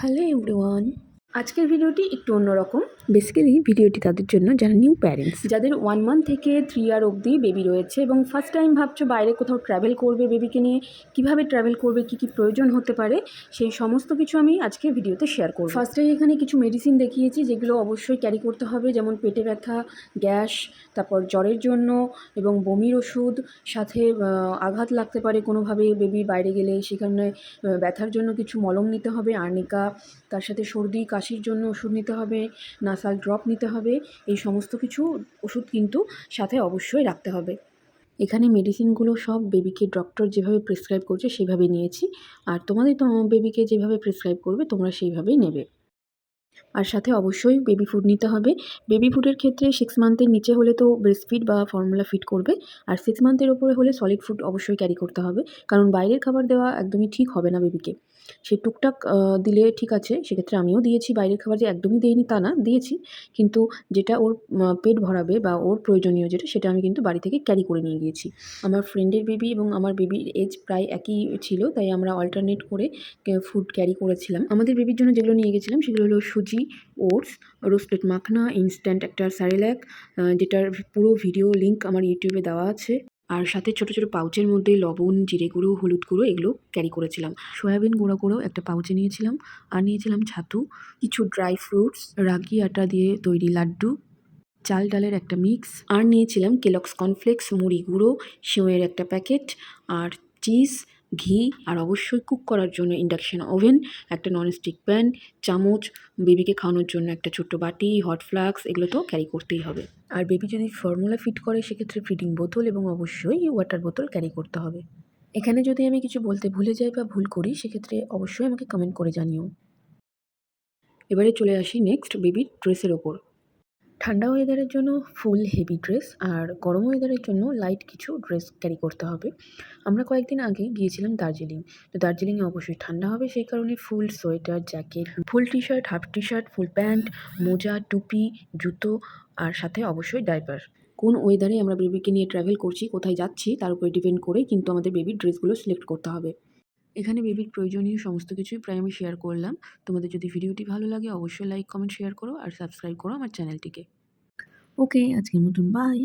Hello everyone, আজকের ভিডিওটি একটু অন্যরকম। বেসিক্যালি ভিডিওটি তাদের জন্য যারা নিউ প্যারেন্টস, যাদের 1 মান্থ থেকে 3 ইয়ার অবধি বেবি রয়েছে এবং ফার্স্ট টাইম ভাবছো বাইরে কোথাও ট্রাভেল করবে বেবিকে নিয়ে, কীভাবে ট্রাভেল করবে, কী কী প্রয়োজন হতে পারে, সেই সমস্ত কিছু আমি আজকে ভিডিওতে শেয়ার করব। ফার্স্টেই এখানে কিছু মেডিসিন দেখিয়েছি যেগুলো অবশ্যই ক্যারি করতে হবে, যেমন পেটে ব্যথা, গ্যাস, তারপর জ্বরের জন্য এবং বমির ওষুধ, সাথে আঘাত লাগতে পারে কোনোভাবে বেবি বাইরে গেলে, সেখানে ব্যথার জন্য কিছু মলম নিতে হবে, আর্নিকা, তার সাথে সর্দি কাশির জন্য ওষুধ নিতে হবে, নাসাল ড্রপ নিতে হবে। এই সমস্ত কিছু ওষুধ কিন্তু সাথে অবশ্যই রাখতে হবে। এখানে মেডিসিনগুলো সব বেবিকে ডক্টর যেভাবে প্রেসক্রাইব করছে সেভাবেই নিয়েছি, আর তোমাদের বেবিকে যেভাবে প্রেসক্রাইব করবে তোমরা সেইভাবেই নেবে। আর সাথে অবশ্যই বেবি ফুড নিতে হবে। বেবি ফুডের ক্ষেত্রে 6 মান্থের নিচে হলে তো ব্রেস্ট ফিড বা ফর্মুলা ফিড করবে, আর 6 মান্থের ওপরে হলে সলিড ফুড অবশ্যই ক্যারি করতে হবে, কারণ বাইরের খাবার দেওয়া একদমই ঠিক হবে না বেবিকে। সে টুকটাক দিলে ঠিক আছে, সেক্ষেত্রে আমিও দিয়েছি বাইরের খাবার, যে একদমই দেইনি তা না, দিয়েছি, কিন্তু যেটা ওর পেট ভরাবে বা ওর প্রয়োজনীয় যেটা, সেটা আমি কিন্তু বাড়ি থেকে ক্যারি করে নিয়ে গিয়েছি। আমার ফ্রেন্ডের বেবি এবং আমার বেবির এজ প্রায় একই ছিল, তাই আমরা অল্টারনেট করে ফুড ক্যারি করেছিলাম। আমাদের বেবির জন্য যেগুলো নিয়ে গেছিলাম সেগুলো হলো সুজি, ওটস, রোস্টেড মাখনা, ইনস্ট্যান্ট একটা স্যারেল্যাক, যেটার পুরো ভিডিও লিঙ্ক আমার ইউটিউবে দেওয়া আছে। আর সাথে ছোটো ছোটো পাউচের মধ্যে লবণ, জিরে গুঁড়ো, হলুদ গুঁড়ো এগুলো ক্যারি করেছিলাম। সয়াবিন গুঁড়ো গুঁড়ো একটা পাউচে নিয়েছিলাম, আর নিয়েছিলাম ছাতু, কিছু ড্রাই ফ্রুটস, রাগি আটা দিয়ে তৈরি লাড্ডু, চাল ডালের একটা মিক্স, আর নিয়েছিলাম কেলগস কর্নফ্লেক্স, মুড়ি গুঁড়ো, সেওয়ের একটা প্যাকেট, আর চিজ, ঘি, আর অবশ্যই কুক করার জন্য ইন্ডাকশান ওভেন, একটা ননস্টিক প্যান, চামচ, বেবিকে খাওয়ানোর জন্য একটা ছোট্ট বাটি, হট ফ্লাক্স, এগুলো তো ক্যারি করতেই হবে। আর বেবি যদি ফর্মুলা ফিট করে সেক্ষেত্রে ফিডিং বোতল এবং অবশ্যই ওয়াটার বোতল ক্যারি করতে হবে। এখানে যদি আমি কিছু বলতে ভুলে যাই বা ভুল করি সেক্ষেত্রে অবশ্যই আমাকে কমেন্ট করে জানিও। এবারে চলে আসি নেক্সট বেবির ড্রেসের ওপর। ঠান্ডা ওয়েদারের জন্য ফুল হেভি ড্রেস, আর গরম ওয়েদারের জন্য লাইট কিছু ড্রেস ক্যারি করতে হবে। আমরা কয়েকদিন আগে গিয়েছিলাম দার্জিলিং, তো দার্জিলিংয়ে অবশ্যই ঠান্ডা হবে, সেই কারণে full sweater, jacket, full T shirt, half T shirt, full pant, মোজা, টুপি, জুতো, আর সাথে অবশ্যই ডাইপার। কোন ওয়েদারে আমরা বেবিকে নিয়ে ট্রাভেল করছি, কোথায় যাচ্ছি, তার উপরে ডিপেন্ড করে কিন্তু আমাদের বেবির ড্রেসগুলো সিলেক্ট করতে হবে। এখানে বেবির প্রয়োজনীয় সমস্ত কিছুই প্রায় আমি শেয়ার করলাম। তোমাদের যদি ভিডিওটি ভালো লাগে অবশ্যই লাইক, কমেন্ট, শেয়ার করো, আর সাবস্ক্রাইব করো আমার চ্যানেলটিকে। ওকে, আজকের মতন বাই।